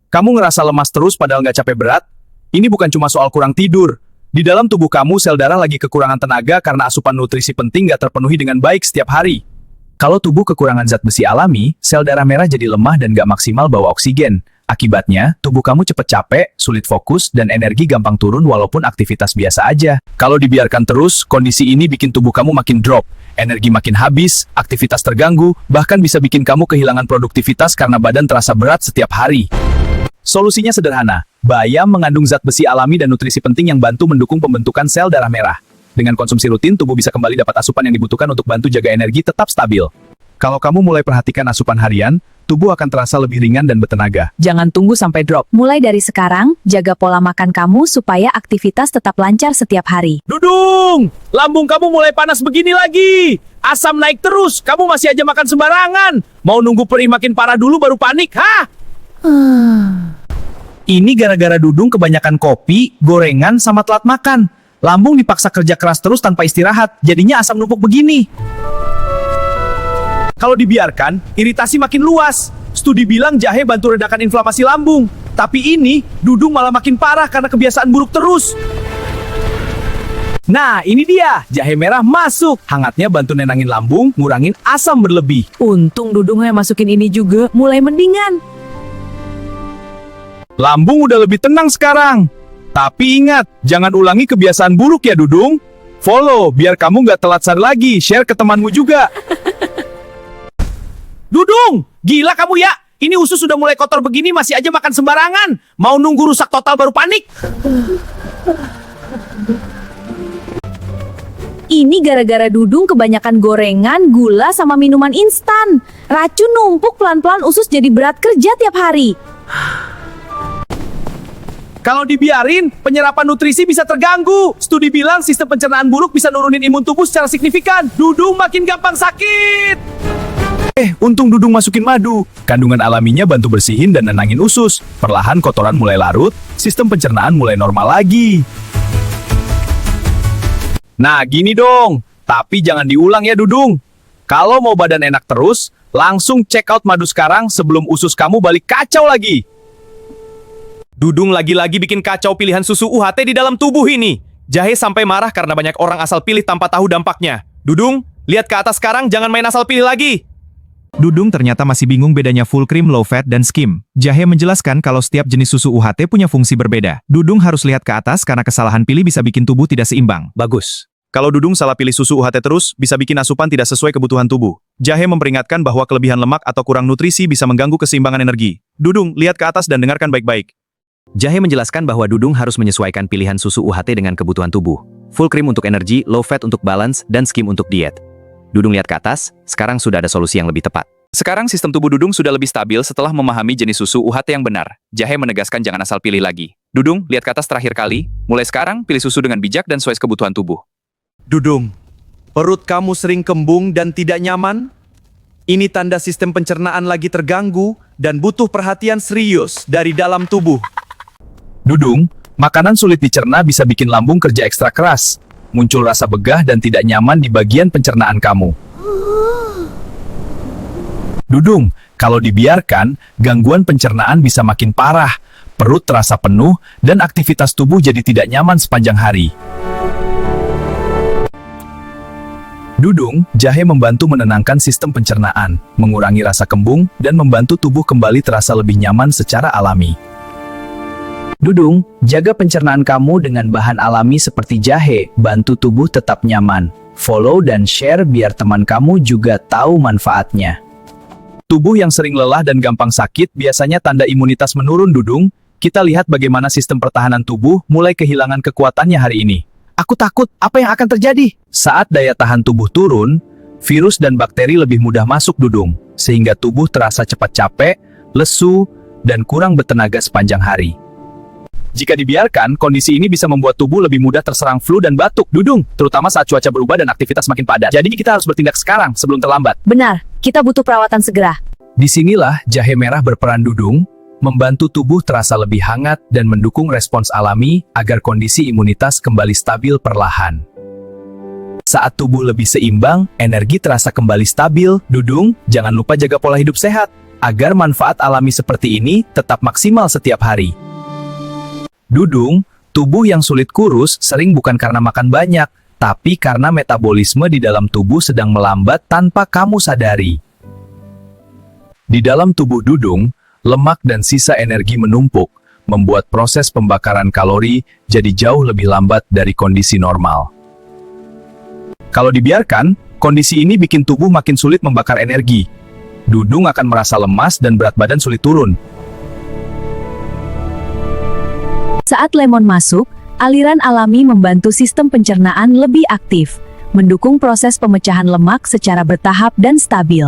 Kamu ngerasa lemas terus padahal nggak capek berat? Ini bukan cuma soal kurang tidur. Di dalam tubuh kamu, sel darah lagi kekurangan tenaga karena asupan nutrisi penting nggak terpenuhi dengan baik setiap hari. Kalau tubuh kekurangan zat besi alami, sel darah merah jadi lemah dan nggak maksimal bawa oksigen. Akibatnya, tubuh kamu cepat capek, sulit fokus, dan energi gampang turun walaupun aktivitas biasa aja. Kalau dibiarkan terus, kondisi ini bikin tubuh kamu makin drop, energi makin habis, aktivitas terganggu, bahkan bisa bikin kamu kehilangan produktivitas karena badan terasa berat setiap hari. Solusinya sederhana, bayam mengandung zat besi alami dan nutrisi penting yang bantu mendukung pembentukan sel darah merah. Dengan konsumsi rutin, tubuh bisa kembali dapat asupan yang dibutuhkan untuk bantu jaga energi tetap stabil. Kalau kamu mulai perhatikan asupan harian, tubuh akan terasa lebih ringan dan bertenaga. Jangan tunggu sampai drop. Mulai dari sekarang, jaga pola makan kamu supaya aktivitas tetap lancar setiap hari. Dudung! Lambung kamu mulai panas begini lagi! Asam naik terus, kamu masih aja makan sembarangan! Mau nunggu perih makin parah dulu baru panik, hah? Ini gara-gara Dudung kebanyakan kopi, gorengan, sama telat makan. Lambung dipaksa kerja keras terus tanpa istirahat, jadinya asam numpuk begini. Kalau dibiarkan, iritasi makin luas. Studi bilang jahe bantu redakan inflamasi lambung. Tapi ini, Dudung malah makin parah karena kebiasaan buruk terus. Nah, ini dia. Jahe merah masuk. Hangatnya bantu nenangin lambung, ngurangin asam berlebih. Untung Dudungnya masukin ini juga, mulai mendingan. Lambung udah lebih tenang sekarang. Tapi ingat, jangan ulangi kebiasaan buruk ya, Dudung. Follow, biar kamu nggak telat sadar lagi. Share ke temanmu juga. Dudung, gila kamu ya. Ini usus sudah mulai kotor begini masih aja makan sembarangan. Mau nunggu rusak total baru panik. Ini gara-gara Dudung kebanyakan gorengan, gula, sama minuman instan. Racun numpuk pelan-pelan usus jadi berat kerja tiap hari. Kalau dibiarin, penyerapan nutrisi bisa terganggu. Studi bilang sistem pencernaan buruk bisa nurunin imun tubuh secara signifikan. Dudung makin gampang sakit. Untung Dudung masukin madu. Kandungan alaminya bantu bersihin dan nenangin usus. Perlahan kotoran mulai larut, sistem pencernaan mulai normal lagi. Nah, gini dong. Tapi jangan diulang ya, Dudung. Kalau mau badan enak terus, langsung check out madu sekarang sebelum usus kamu balik kacau lagi. Dudung lagi-lagi bikin kacau pilihan susu UHT di dalam tubuh ini. Jahe sampai marah karena banyak orang asal pilih tanpa tahu dampaknya. Dudung, lihat ke atas sekarang, jangan main asal pilih lagi. Dudung ternyata masih bingung bedanya full cream, low fat, dan skim. Jahe menjelaskan kalau setiap jenis susu UHT punya fungsi berbeda. Dudung harus lihat ke atas karena kesalahan pilih bisa bikin tubuh tidak seimbang. Bagus. Kalau Dudung salah pilih susu UHT terus, bisa bikin asupan tidak sesuai kebutuhan tubuh. Jahe memperingatkan bahwa kelebihan lemak atau kurang nutrisi bisa mengganggu keseimbangan energi. Dudung, lihat ke atas dan dengarkan baik-baik. Jahe menjelaskan bahwa Dudung harus menyesuaikan pilihan susu UHT dengan kebutuhan tubuh. Full cream untuk energi, low fat untuk balance, dan skim untuk diet. Dudung lihat ke atas, sekarang sudah ada solusi yang lebih tepat. Sekarang sistem tubuh Dudung sudah lebih stabil setelah memahami jenis susu UHT yang benar. Jahe menegaskan jangan asal pilih lagi. Dudung, lihat ke atas terakhir kali. Mulai sekarang, pilih susu dengan bijak dan sesuai kebutuhan tubuh. Dudung, perut kamu sering kembung dan tidak nyaman? Ini tanda sistem pencernaan lagi terganggu dan butuh perhatian serius dari dalam tubuh. Dudung, makanan sulit dicerna bisa bikin lambung kerja ekstra keras. Muncul rasa begah dan tidak nyaman di bagian pencernaan kamu. Dudung, kalau dibiarkan, gangguan pencernaan bisa makin parah. Perut terasa penuh dan aktivitas tubuh jadi tidak nyaman sepanjang hari. Dudung, jahe membantu menenangkan sistem pencernaan, mengurangi rasa kembung, dan membantu tubuh kembali terasa lebih nyaman secara alami. Dudung, jaga pencernaan kamu dengan bahan alami seperti jahe, bantu tubuh tetap nyaman. Follow dan share biar teman kamu juga tahu manfaatnya. Tubuh yang sering lelah dan gampang sakit biasanya tanda imunitas menurun, Dudung. Kita lihat bagaimana sistem pertahanan tubuh mulai kehilangan kekuatannya hari ini. Aku takut, apa yang akan terjadi? Saat daya tahan tubuh turun, virus dan bakteri lebih mudah masuk, Dudung, sehingga tubuh terasa cepat capek, lesu, dan kurang bertenaga sepanjang hari. Jika dibiarkan, kondisi ini bisa membuat tubuh lebih mudah terserang flu dan batuk, Dudung, terutama saat cuaca berubah dan aktivitas makin padat. Jadi kita harus bertindak sekarang sebelum terlambat. Benar, kita butuh perawatan segera. Disinilah jahe merah berperan, Dudung, membantu tubuh terasa lebih hangat dan mendukung respons alami agar kondisi imunitas kembali stabil perlahan. Saat tubuh lebih seimbang, energi terasa kembali stabil. Dudung, jangan lupa jaga pola hidup sehat. agar manfaat alami seperti ini tetap maksimal setiap hari. Dudung, tubuh yang sulit kurus sering bukan karena makan banyak, tapi karena metabolisme di dalam tubuh sedang melambat tanpa kamu sadari. Di dalam tubuh Dudung, lemak dan sisa energi menumpuk, membuat proses pembakaran kalori jadi jauh lebih lambat dari kondisi normal. Kalau dibiarkan, kondisi ini bikin tubuh makin sulit membakar energi. Dudung akan merasa lemas dan berat badan sulit turun. Saat lemon masuk, aliran alami membantu sistem pencernaan lebih aktif, mendukung proses pemecahan lemak secara bertahap dan stabil.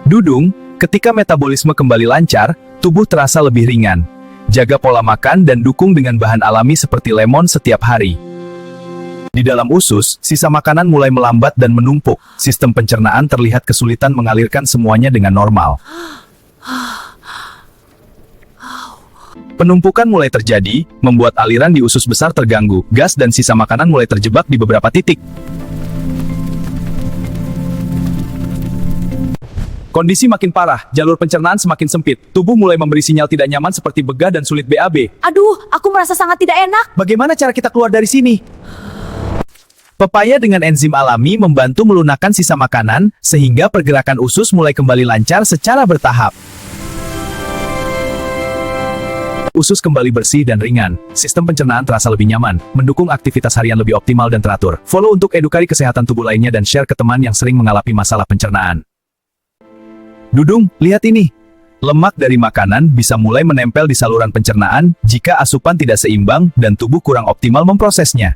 Dudung, ketika metabolisme kembali lancar, tubuh terasa lebih ringan. Jaga pola makan dan dukung dengan bahan alami seperti lemon setiap hari. Di dalam usus, sisa makanan mulai melambat dan menumpuk. Sistem pencernaan terlihat kesulitan mengalirkan semuanya dengan normal. Penumpukan mulai terjadi, membuat aliran di usus besar terganggu. Gas dan sisa makanan mulai terjebak di beberapa titik. Kondisi makin parah, jalur pencernaan semakin sempit. Tubuh mulai memberi sinyal tidak nyaman seperti begah dan sulit BAB. Aduh, aku merasa sangat tidak enak. Bagaimana cara kita keluar dari sini? Pepaya dengan enzim alami membantu melunakkan sisa makanan, sehingga pergerakan usus mulai kembali lancar secara bertahap. Usus kembali bersih dan ringan. Sistem pencernaan terasa lebih nyaman, mendukung aktivitas harian lebih optimal dan teratur. Follow untuk edukasi kesehatan tubuh lainnya dan share ke teman yang sering mengalami masalah pencernaan. Dudung, lihat ini. Lemak dari makanan bisa mulai menempel di saluran pencernaan jika asupan tidak seimbang dan tubuh kurang optimal memprosesnya.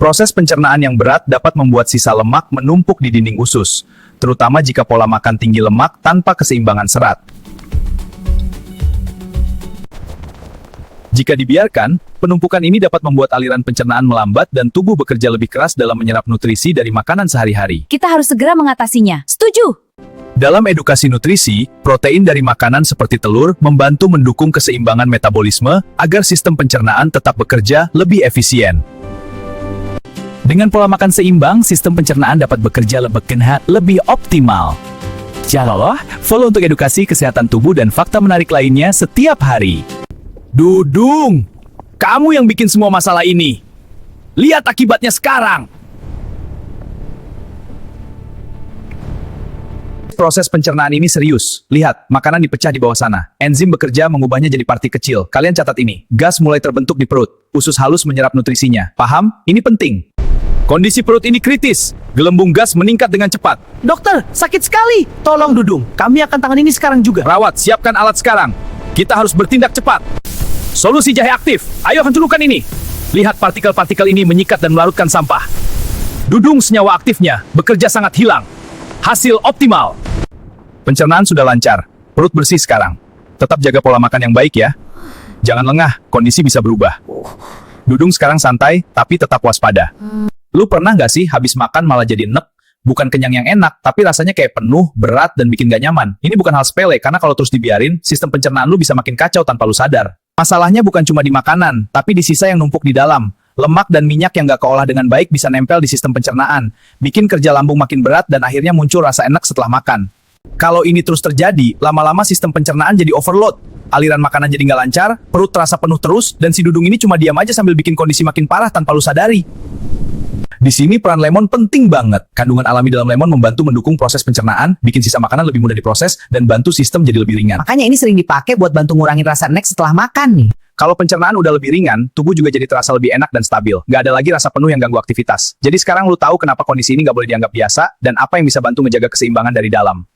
Proses pencernaan yang berat dapat membuat sisa lemak menumpuk di dinding usus, terutama jika pola makan tinggi lemak tanpa keseimbangan serat. Jika dibiarkan, penumpukan ini dapat membuat aliran pencernaan melambat dan tubuh bekerja lebih keras dalam menyerap nutrisi dari makanan sehari-hari. Kita harus segera mengatasinya. Setuju? Dalam edukasi nutrisi, protein dari makanan seperti telur membantu mendukung keseimbangan metabolisme agar sistem pencernaan tetap bekerja lebih efisien. Dengan pola makan seimbang, sistem pencernaan dapat bekerja lebih optimal. Jangan follow untuk edukasi kesehatan tubuh dan fakta menarik lainnya setiap hari. Dudung, kamu yang bikin semua masalah ini. Lihat akibatnya sekarang. Proses pencernaan ini serius. Lihat, makanan dipecah di bawah sana. Enzim bekerja mengubahnya jadi partik kecil. Kalian catat ini. Gas mulai terbentuk di perut. Usus halus menyerap nutrisinya. Paham? Ini penting. Kondisi perut ini kritis. Gelembung gas meningkat dengan cepat. Dokter, sakit sekali. Tolong Dudung, kami akan tangani ini sekarang juga. Rawat, siapkan alat sekarang. Kita harus bertindak cepat. Solusi jahe aktif. Ayo hancurkan ini. Lihat partikel-partikel ini menyikat dan melarutkan sampah. Dudung senyawa aktifnya bekerja sangat hilang. Hasil optimal. Pencernaan sudah lancar. Perut bersih sekarang. Tetap jaga pola makan yang baik ya. Jangan lengah, kondisi bisa berubah. Dudung sekarang santai, tapi tetap waspada. Lu pernah nggak sih habis makan malah jadi enek? Bukan kenyang yang enak, tapi rasanya kayak penuh, berat, dan bikin gak nyaman. Ini bukan hal sepele, karena kalau terus dibiarin, sistem pencernaan lu bisa makin kacau tanpa lu sadar. Masalahnya bukan cuma di makanan, tapi di sisa yang numpuk di dalam. Lemak dan minyak yang gak keolah dengan baik bisa nempel di sistem pencernaan, bikin kerja lambung makin berat dan akhirnya muncul rasa enak setelah makan. Kalau ini terus terjadi, lama-lama sistem pencernaan jadi overload. Aliran makanan jadi nggak lancar, perut terasa penuh terus, dan si Dudung ini cuma diam aja sambil bikin kondisi makin parah tanpa lu sadari. Di sini peran lemon penting banget. Kandungan alami dalam lemon membantu mendukung proses pencernaan, bikin sisa makanan lebih mudah diproses, dan bantu sistem jadi lebih ringan. Makanya ini sering dipakai buat bantu ngurangin rasa enek setelah makan nih. Kalau pencernaan udah lebih ringan, tubuh juga jadi terasa lebih enak dan stabil. Nggak ada lagi rasa penuh yang ganggu aktivitas. Jadi sekarang lu tahu kenapa kondisi ini nggak boleh dianggap biasa, dan apa yang bisa bantu menjaga keseimbangan dari dalam.